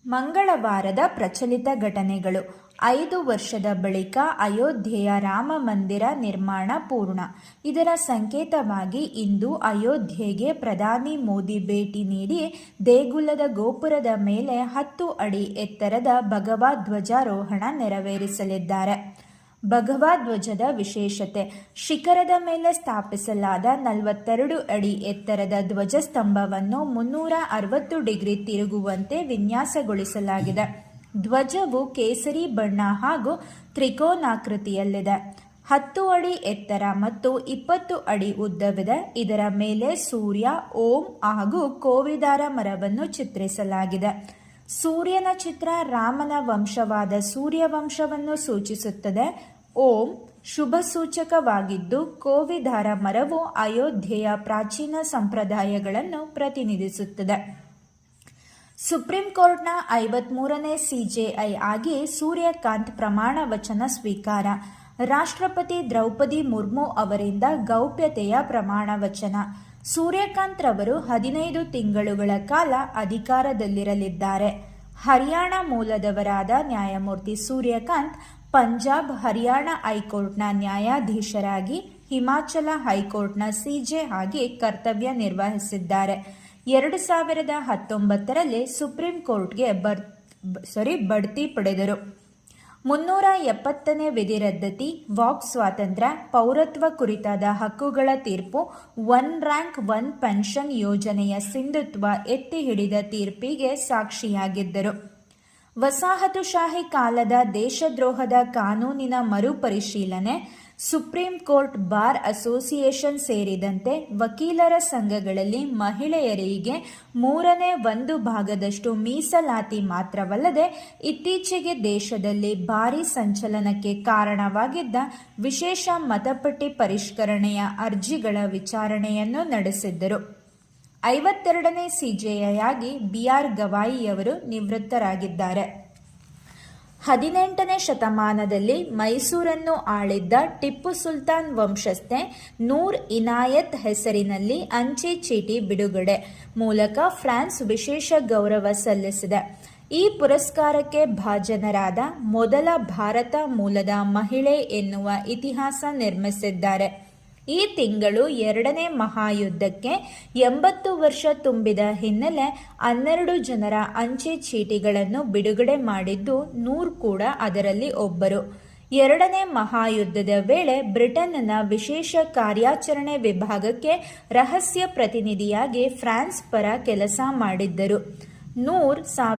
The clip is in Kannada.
ಮಂಗಳವಾರದ ಪ್ರಚಲಿತ ಘಟನೆಗಳು. 5 ವರ್ಷದ ಬಳಿಕ ಅಯೋಧ್ಯೆಯ ರಾಮ ಮಂದಿರ ನಿರ್ಮಾಣ ಪೂರ್ಣ. ಇದರ ಸಂಕೇತವಾಗಿ ಇಂದು ಅಯೋಧ್ಯೆಗೆ ಪ್ರಧಾನಿ ಮೋದಿ ಭೇಟಿ ನೀಡಿ ದೇಗುಲದ ಗೋಪುರದ ಮೇಲೆ 10 ಅಡಿ ಎತ್ತರದ ಭಗವಾ ಧ್ವಜಾರೋಹಣ ನೆರವೇರಿಸಲಿದ್ದಾರೆ. ಭಗವಾ ಧ್ವಜದ ವಿಶೇಷತೆ: ಶಿಖರದ ಮೇಲೆ ಸ್ಥಾಪಿಸಲಾದ 42 ಅಡಿ ಎತ್ತರದ ಧ್ವಜಸ್ತಂಭವನ್ನು 360 ಡಿಗ್ರಿ ತಿರುಗುವಂತೆ ವಿನ್ಯಾಸಗೊಳಿಸಲಾಗಿದೆ. ಧ್ವಜವು ಕೇಸರಿ ಬಣ್ಣ ಹಾಗೂ ತ್ರಿಕೋನಾಕೃತಿಯಲ್ಲಿದೆ. 10 ಅಡಿ ಎತ್ತರ ಮತ್ತು 20 ಅಡಿ ಉದ್ದವಿದೆ. ಇದರ ಮೇಲೆ ಸೂರ್ಯ, ಓಂ ಹಾಗೂ ಕೋವಿದಾರ ಮರವನ್ನು ಚಿತ್ರಿಸಲಾಗಿದೆ. ಸೂರ್ಯನ ಚಿತ್ರ ರಾಮನ ವಂಶವಾದ ಸೂರ್ಯವಂಶವನ್ನು ಸೂಚಿಸುತ್ತದೆ. ಓಂ ಶುಭ ಸೂಚಕವಾಗಿದ್ದು, ಕೋವಿದಾರ ಮರವು ಅಯೋಧ್ಯೆಯ ಪ್ರಾಚೀನ ಸಂಪ್ರದಾಯಗಳನ್ನು ಪ್ರತಿನಿಧಿಸುತ್ತದೆ. ಸುಪ್ರೀಂ ಕೋರ್ಟ್ನ 53ನೇ ಸಿಜೆಐ ಆಗಿ ಸೂರ್ಯಕಾಂತ್ ಪ್ರಮಾಣ ವಚನ ಸ್ವೀಕಾರ. ರಾಷ್ಟ್ರಪತಿ ದ್ರೌಪದಿ ಮುರ್ಮು ಅವರಿಂದ ಗೌಪ್ಯತೆಯ ಪ್ರಮಾಣ ವಚನ. ಸೂರ್ಯಕಾಂತ್ ರವರು 15 ತಿಂಗಳುಗಳ ಕಾಲ ಅಧಿಕಾರದಲ್ಲಿರಲಿದ್ದಾರೆ. ಹರಿಯಾಣ ಮೂಲದವರಾದ ನ್ಯಾಯಮೂರ್ತಿ ಸೂರ್ಯಕಾಂತ್ ಪಂಜಾಬ್, ಹರಿಯಾಣ ಹೈಕೋರ್ಟ್ನ ನ್ಯಾಯಾಧೀಶರಾಗಿ, ಹಿಮಾಚಲ ಹೈಕೋರ್ಟ್ನ ಸಿಜೆ ಆಗಿ ಕರ್ತವ್ಯ ನಿರ್ವಹಿಸಿದ್ದಾರೆ. 2019ರಲ್ಲಿ ಸುಪ್ರೀಂ ಕೋರ್ಟ್ಗೆ ಬಡ್ತಿ ಪಡೆದರು. 370ನೇ ವಿಧಿ ರದ್ದತಿ, ವಾಕ್ ಸ್ವಾತಂತ್ರ್ಯ, ಪೌರತ್ವ ಕುರಿತಾದ ಹಕ್ಕುಗಳ ತೀರ್ಪು, ಒನ್ ರ್ಯಾಂಕ್ ಒನ್ ಪೆನ್ಷನ್ ಯೋಜನೆಯ ಸಿಂಧುತ್ವ ಎತ್ತಿ ಹಿಡಿದ ತೀರ್ಪಿಗೆ ಸಾಕ್ಷಿಯಾಗಿದ್ದರು. ವಸಾಹತುಶಾಹಿ ಕಾಲದ ದೇಶದ್ರೋಹದ ಕಾನೂನಿನ ಮರುಪರಿಶೀಲನೆ. ಸುಪ್ರೀಂ ಕೋರ್ಟ್, ಬಾರ್ ಅಸೋಸಿಯೇಷನ್ ಸೇರಿದಂತೆ ವಕೀಲರ ಸಂಘಗಳಲ್ಲಿ ಮಹಿಳೆಯರಿಗೆ 1/3 ಮೀಸಲಾತಿ ಮಾತ್ರವಲ್ಲದೆ ಇತ್ತೀಚೆಗೆ ದೇಶದಲ್ಲಿ ಭಾರೀ ಸಂಚಲನಕ್ಕೆ ಕಾರಣವಾಗಿದ್ದ ವಿಶೇಷ ಮತಪಟ್ಟಿ ಪರಿಷ್ಕರಣೆಯ ಅರ್ಜಿಗಳ ವಿಚಾರಣೆಯನ್ನು ನಡೆಸಿದ್ದರು. 52ನೇ ಸಿಜೆಐ ಆಗಿ ಬಿ.ಆರ್. ಗವಾಯಿಯವರು ನಿವೃತ್ತರಾಗಿದ್ದಾರೆ. 18ನೇ ಶತಮಾನದಲ್ಲಿ ಮೈಸೂರನ್ನು ಆಳಿದ್ದ ಟಿಪ್ಪು ಸುಲ್ತಾನ್ ವಂಶಸ್ಥೆ ನೂರ್ ಇನಾಯತ್ ಹೆಸರಿನಲ್ಲಿ ಅಂಚೆ ಚೀಟಿ ಬಿಡುಗಡೆ ಮೂಲಕ ಫ್ರಾನ್ಸ್ ವಿಶೇಷ ಗೌರವ ಸಲ್ಲಿಸಿದೆ. ಈ ಪುರಸ್ಕಾರಕ್ಕೆ ಭಾಜನರಾದ ಮೊದಲ ಭಾರತ ಮೂಲದ ಮಹಿಳೆ ಎನ್ನುವ ಇತಿಹಾಸ ನಿರ್ಮಿಸಿದ್ದಾರೆ. ಈ ತಿಂಗಳು 2ನೇ ಮಹಾಯುದ್ಧಕ್ಕೆ 80 ವರ್ಷ ತುಂಬಿದ ಹಿನ್ನೆಲೆ 12 ಜನರ ಅಂಚೆ ಚೀಟಿಗಳನ್ನು ಬಿಡುಗಡೆ ಮಾಡಿದ್ದು ನೂರ್ ಕೂಡ ಅದರಲ್ಲಿ ಒಬ್ಬರು. 2ನೇ ಮಹಾಯುದ್ಧದ ವೇಳೆ ಬ್ರಿಟನ್ನ ವಿಶೇಷ ಕಾರ್ಯಾಚರಣೆ ವಿಭಾಗಕ್ಕೆ ರಹಸ್ಯ ಪ್ರತಿನಿಧಿಯಾಗಿ ಫ್ರಾನ್ಸ್ ಪರ ಕೆಲಸ ಮಾಡಿದ್ದರು. ನೂರ್